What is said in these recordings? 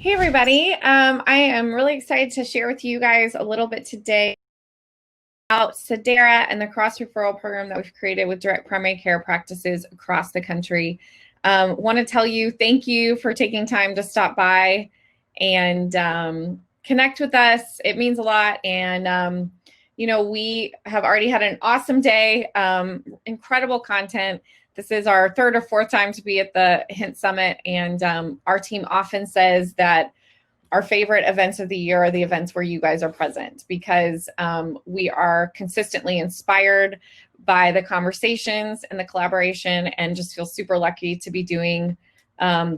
Hey everybody, I am really excited to share with you guys a little bit today about Sedera and the cross-referral program that we've created with direct primary care practices across the country. Want to tell you thank you for taking time to stop by and connect with us. It means a lot, and we have already had an awesome day, incredible content. This is our third or fourth time to be at the Hint Summit, and our team often says that our favorite events of the year are the events where you guys are present because we are consistently inspired by the conversations and the collaboration and just feel super lucky to be doing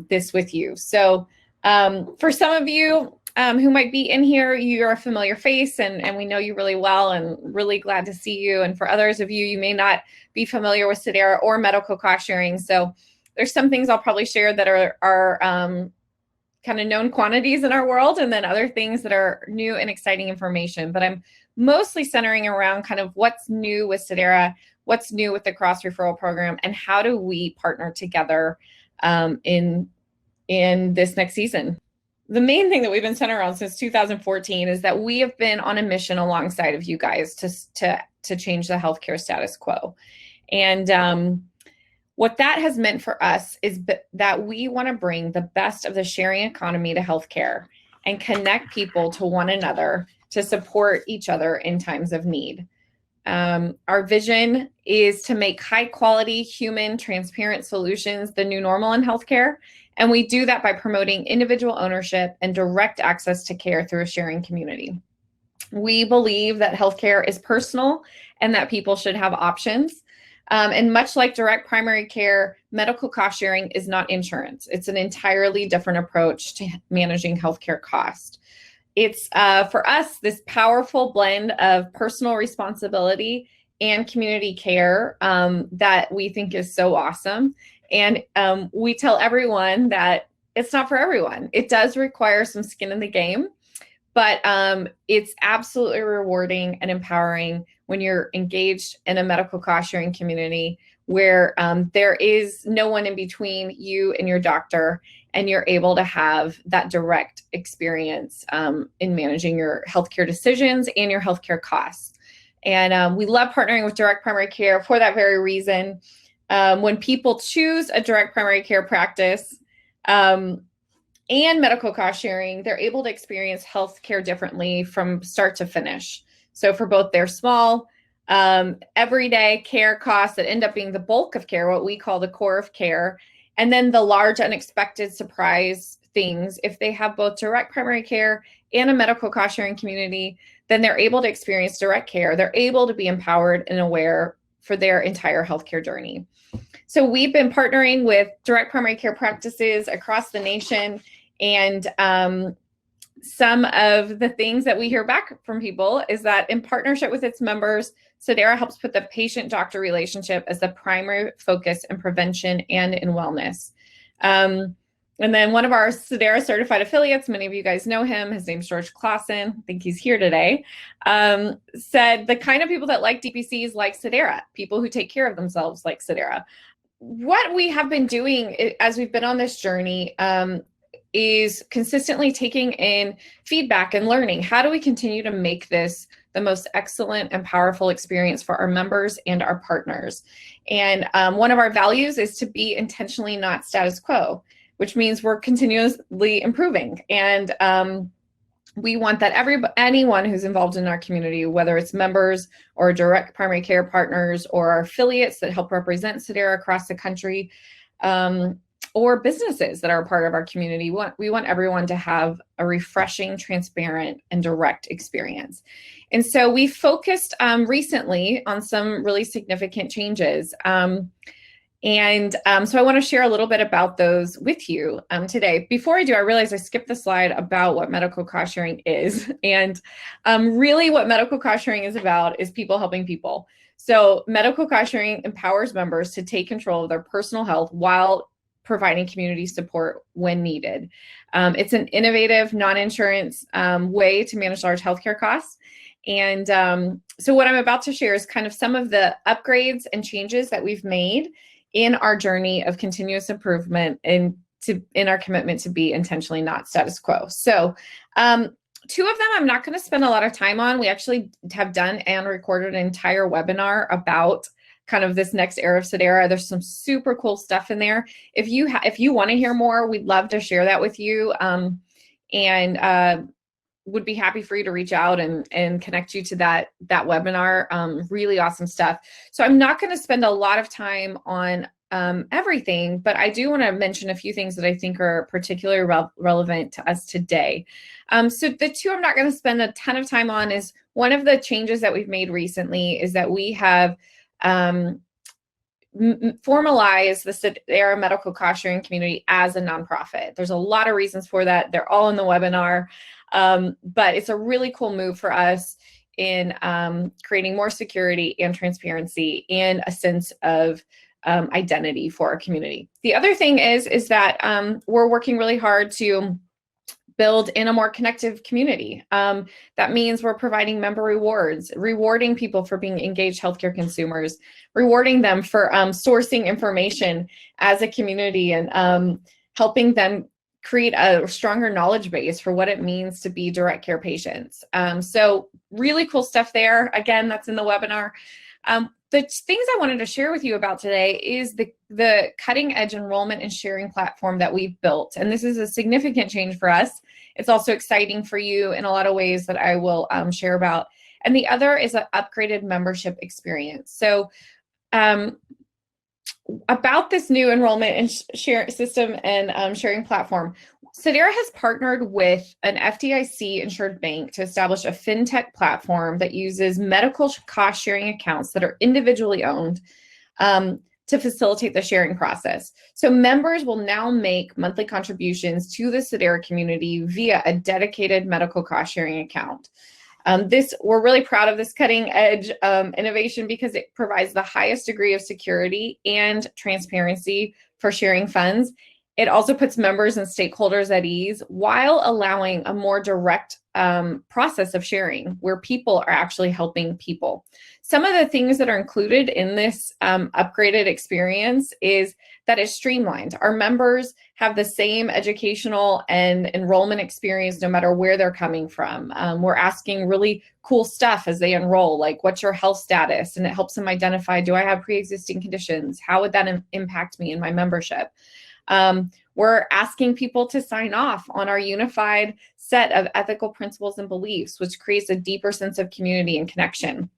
this with you. So for some of you who might be in here, you're a familiar face and we know you really well and really glad to see you. And for others of you, you may not be familiar with Sedera or medical cost sharing. So there's some things I'll probably share that are kind of known quantities in our world, and then other things that are new and exciting information. But I'm mostly centering around kind of what's new with Sedera, what's new with the cross-referral program, and how do we partner together in this next season. The main thing that we've been centered around since 2014 is that we have been on a mission alongside of you guys to change the healthcare status quo. And what that has meant for us is that we want to bring the best of the sharing economy to healthcare and connect people to one another to support each other in times of need. Our vision is to make high quality, human, transparent solutions the new normal in healthcare. And we do that by promoting individual ownership and direct access to care through a sharing community. We believe that healthcare is personal and that people should have options. And much like direct primary care, medical cost sharing is not insurance. It's an entirely different approach to managing healthcare cost. It's, for us, this powerful blend of personal responsibility and community care that we think is so awesome. And we tell everyone that it's not for everyone. It does require some skin in the game, but it's absolutely rewarding and empowering when you're engaged in a medical cost sharing community where there is no one in between you and your doctor, and you're able to have that direct experience in managing your healthcare decisions and your healthcare costs. And we love partnering with direct primary care for that very reason. When people choose a direct primary care practice, and medical cost sharing, they're able to experience healthcare differently from start to finish. So for both their small, everyday care costs that end up being the bulk of care, what we call the core of care, and then the large unexpected surprise things, if they have both direct primary care and a medical cost sharing community, then they're able to experience direct care. They're able to be empowered and aware for their entire healthcare journey. So we've been partnering with direct primary care practices across the nation, and some of the things that we hear back from people is that in partnership with its members, Sedera helps put the patient-doctor relationship as the primary focus in prevention and in wellness. And then one of our Sedera certified affiliates, many of you guys know him, his name's George Clausen, I think he's here today, said the kind of people that like DPCs like Sedera, people who take care of themselves like Sedera. What we have been doing as we've been on this journey is consistently taking in feedback and learning. How do we continue to make this the most excellent and powerful experience for our members and our partners? And one of our values is to be intentionally not status quo, which means we're continuously improving. And we want that anyone who's involved in our community, whether it's members or direct primary care partners or our affiliates that help represent Sedera across the country, or businesses that are a part of our community, we want everyone to have a refreshing, transparent, and direct experience. And so we focused recently on some really significant changes. So I want to share a little bit about those with you today. Before I do, I realize I skipped the slide about what medical cost sharing is. And really what medical cost sharing is about is people helping people. So medical cost sharing empowers members to take control of their personal health while providing community support when needed. It's an innovative, non-insurance way to manage large healthcare costs. And so what I'm about to share is kind of some of the upgrades and changes that we've made in our journey of continuous improvement and in our commitment to be intentionally not status quo. So two of them I'm not going to spend a lot of time on. We actually have done and recorded an entire webinar about kind of this next era of Sedera. There's some super cool stuff in there. If you want to hear more, we'd love to share that with you, and would be happy for you to reach out and connect you to that webinar. Really awesome stuff. So I'm not going to spend a lot of time on everything, but I do want to mention a few things that I think are particularly relevant to us today. So the two I'm not going to spend a ton of time on is one of the changes that we've made recently is that we have formalized the Sedera medical cost sharing community as a nonprofit. There's a lot of reasons for that. They're all in the webinar, but it's a really cool move for us in creating more security and transparency and a sense of identity for our community. The other thing is that we're working really hard to build in a more connective community. That means we're providing member rewards, rewarding people for being engaged healthcare consumers, rewarding them for sourcing information as a community, and helping them create a stronger knowledge base for what it means to be direct care patients. So really cool stuff there. Again, that's in the webinar. The things I wanted to share with you about today is the cutting edge enrollment and sharing platform that we've built. And this is a significant change for us. It's also exciting for you in a lot of ways that I will share about. And the other is an upgraded membership experience. So about this new enrollment and share system and sharing platform, Sedera has partnered with an FDIC insured bank to establish a fintech platform that uses medical cost sharing accounts that are individually owned to facilitate the sharing process. So members will now make monthly contributions to the Sedera community via a dedicated medical cost sharing account. We're really proud of this cutting edge innovation because it provides the highest degree of security and transparency for sharing funds. It also puts members and stakeholders at ease while allowing a more direct process of sharing where people are actually helping people. Some of the things that are included in this upgraded experience is that it's streamlined. Our members have the same educational and enrollment experience no matter where they're coming from. We're asking really cool stuff as they enroll, like what's your health status? And it helps them identify, do I have pre-existing conditions? How would that impact me in my membership? We're asking people to sign off on our unified set of ethical principles and beliefs, which creates a deeper sense of community and connection.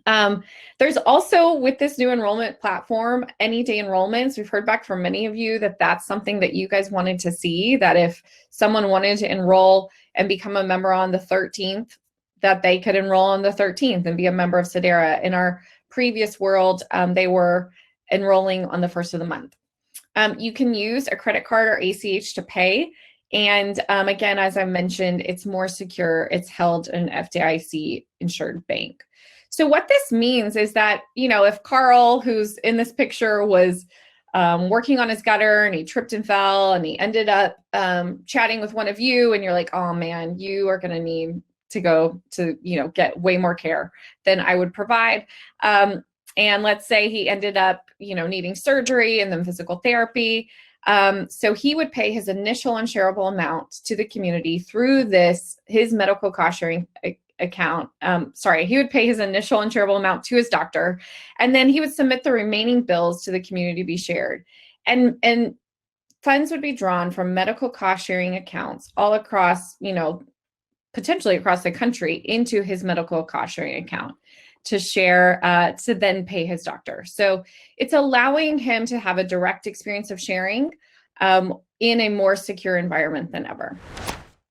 There's also, with this new enrollment platform, any-day enrollments. We've heard back from many of you that that's something that you guys wanted to see, that if someone wanted to enroll and become a member on the 13th, that they could enroll on the 13th and be a member of Sedera. In our previous world, they were enrolling on the first of the month. You can use a credit card or ACH to pay. And again, as I mentioned, it's more secure. It's held in an FDIC insured bank. So what this means is that, if Carl, who's in this picture, was working on his gutter and he tripped and fell and he ended up chatting with one of you and you're like, oh man, you are going to need to go to, get way more care than I would provide. And let's say he ended up, needing surgery and then physical therapy. So he would pay his initial unshareable amount to the community through his medical cost sharing account. He would pay his initial unshareable amount to his doctor, and then he would submit the remaining bills to the community to be shared. And funds would be drawn from medical cost sharing accounts all across, potentially across the country into his medical cost sharing account to share, to then pay his doctor. So it's allowing him to have a direct experience of sharing in a more secure environment than ever.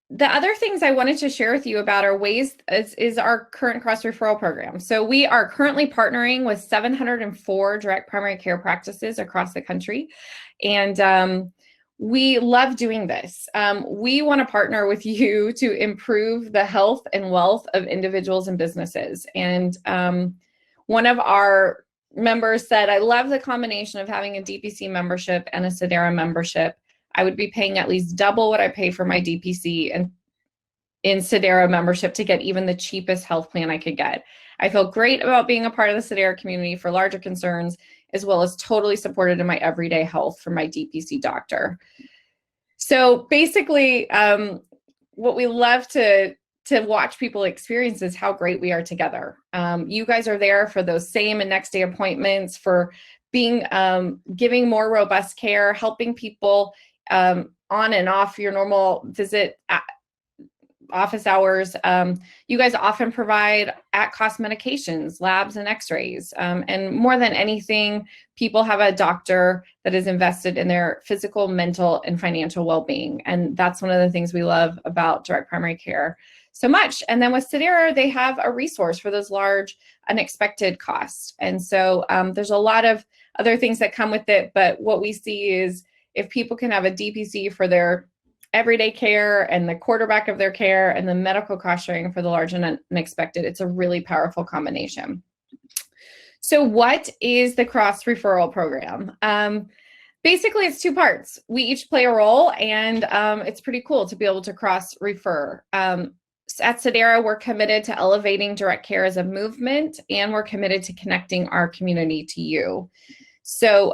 The other things I wanted to share with you about are ways is our current cross-referral program. So we are currently partnering with 704 direct primary care practices across the country. And we love doing this. We want to partner with you to improve the health and wealth of individuals and businesses. And one of our members said, I love the combination of having a DPC membership and a Sedera membership. I would be paying at least double what I pay for my DPC and in Sedera membership to get even the cheapest health plan I could get. I feel great about being a part of the Sedera community for larger concerns, as well as totally supported in my everyday health from my DPC doctor. So basically, what we love to watch people experience is how great we are together. You guys are there for those same and next day appointments, for being giving more robust care, helping people on and off your normal visit office hours. You guys often provide at-cost medications, labs, and x-rays. And more than anything, people have a doctor that is invested in their physical, mental, and financial well-being. And that's one of the things we love about direct primary care so much. And then with Sedera, they have a resource for those large, unexpected costs. And so there's a lot of other things that come with it. But what we see is if people can have a DPC for their everyday care and the quarterback of their care and the medical cost sharing for the large and unexpected, it's a really powerful combination. So what is the cross-referral program? Basically, it's two parts. We each play a role, and it's pretty cool to be able to cross-refer. At Sedera, we're committed to elevating direct care as a movement, and we're committed to connecting our community to you. So,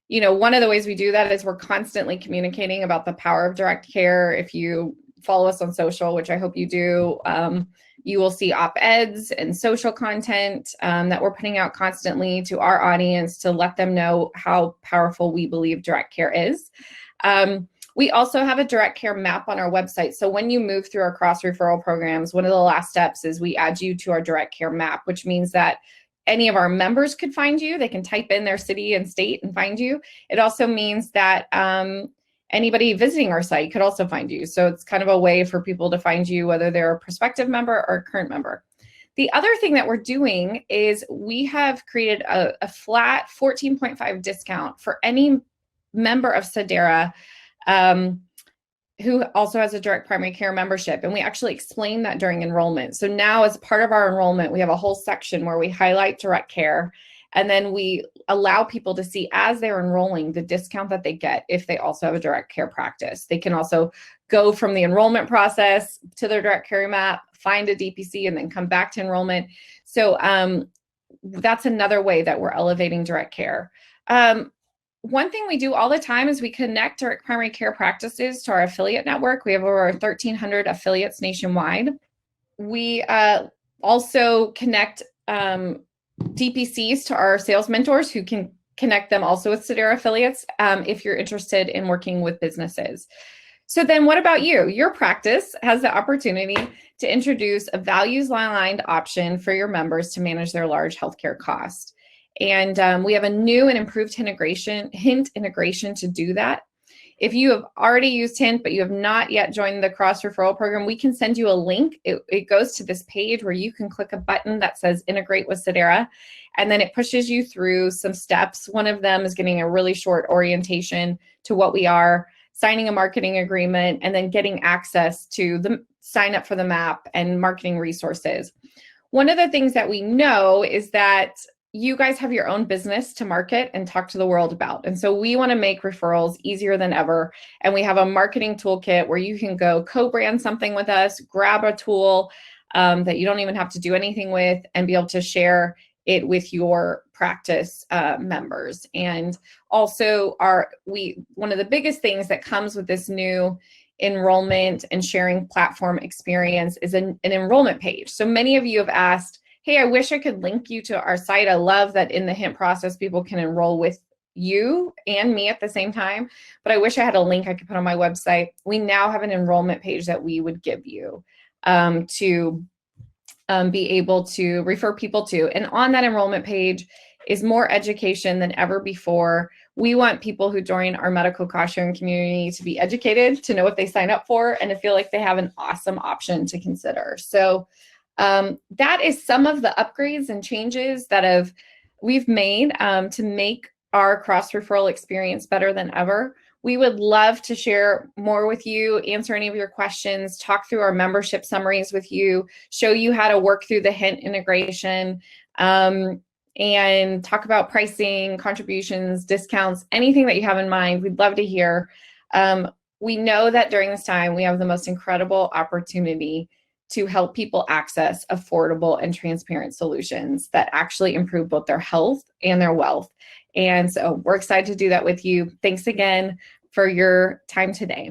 you know, one of the ways we do that is we're constantly communicating about the power of direct care. If you follow us on social, which I hope you do, you will see op-eds and social content that we're putting out constantly to our audience to let them know how powerful we believe direct care is. We also have a direct care map on our website. So when you move through our cross-referral programs, one of the last steps is we add you to our direct care map, which means that any of our members could find you. They can type in their city and state and find you. It also means that anybody visiting our site could also find you. So it's kind of a way for people to find you, whether they're a prospective member or a current member. The other thing that we're doing is we have created a flat 14.5 discount for any member of Sedera who also has a direct primary care membership. And we actually explain that during enrollment. So now as part of our enrollment, we have a whole section where we highlight direct care. And then we allow people to see as they're enrolling the discount that they get if they also have a direct care practice. They can also go from the enrollment process to their direct care map, find a DPC, and then come back to enrollment. So that's another way that we're elevating direct care. One thing we do all the time is we connect direct primary care practices to our affiliate network. We have over 1,300 affiliates nationwide. We also connect DPCs to our sales mentors who can connect them also with Sedera affiliates if you're interested in working with businesses. So then what about you? Your practice has the opportunity to introduce a values-aligned option for your members to manage their large healthcare costs. And we have a new and improved Hint integration to do that. If you have already used Hint, but you have not yet joined the cross-referral program, we can send you a link. It goes to this page where you can click a button that says Integrate with Sedera, and then it pushes you through some steps. One of them is getting a really short orientation to what we are, signing a marketing agreement, and then getting access to the sign up for the map and marketing resources. One of the things that we know is that you guys have your own business to market and talk to the world about. And so we want to make referrals easier than ever. And we have a marketing toolkit where you can go co-brand something with us, grab a tool that you don't even have to do anything with, and be able to share it with your practice members. And also one of the biggest things that comes with this new enrollment and sharing platform experience is an enrollment page. So many of you have asked, hey, I wish I could link you to our site. I love that in the Hint process, people can enroll with you and me at the same time, but I wish I had a link I could put on my website. We now have an enrollment page that we would give you to be able to refer people to. And on that enrollment page is more education than ever before. We want people who join our medical cost sharing community to be educated, to know what they sign up for, and to feel like they have an awesome option to consider. So that is some of the upgrades and changes that we've made to make our cross-referral experience better than ever. We would love to share more with you, answer any of your questions, talk through our membership summaries with you, show you how to work through the Hint integration, and talk about pricing, contributions, discounts, anything that you have in mind. We'd love to hear. We know that during this time, we have the most incredible opportunity to help people access affordable and transparent solutions that actually improve both their health and their wealth. And so we're excited to do that with you. Thanks again for your time today.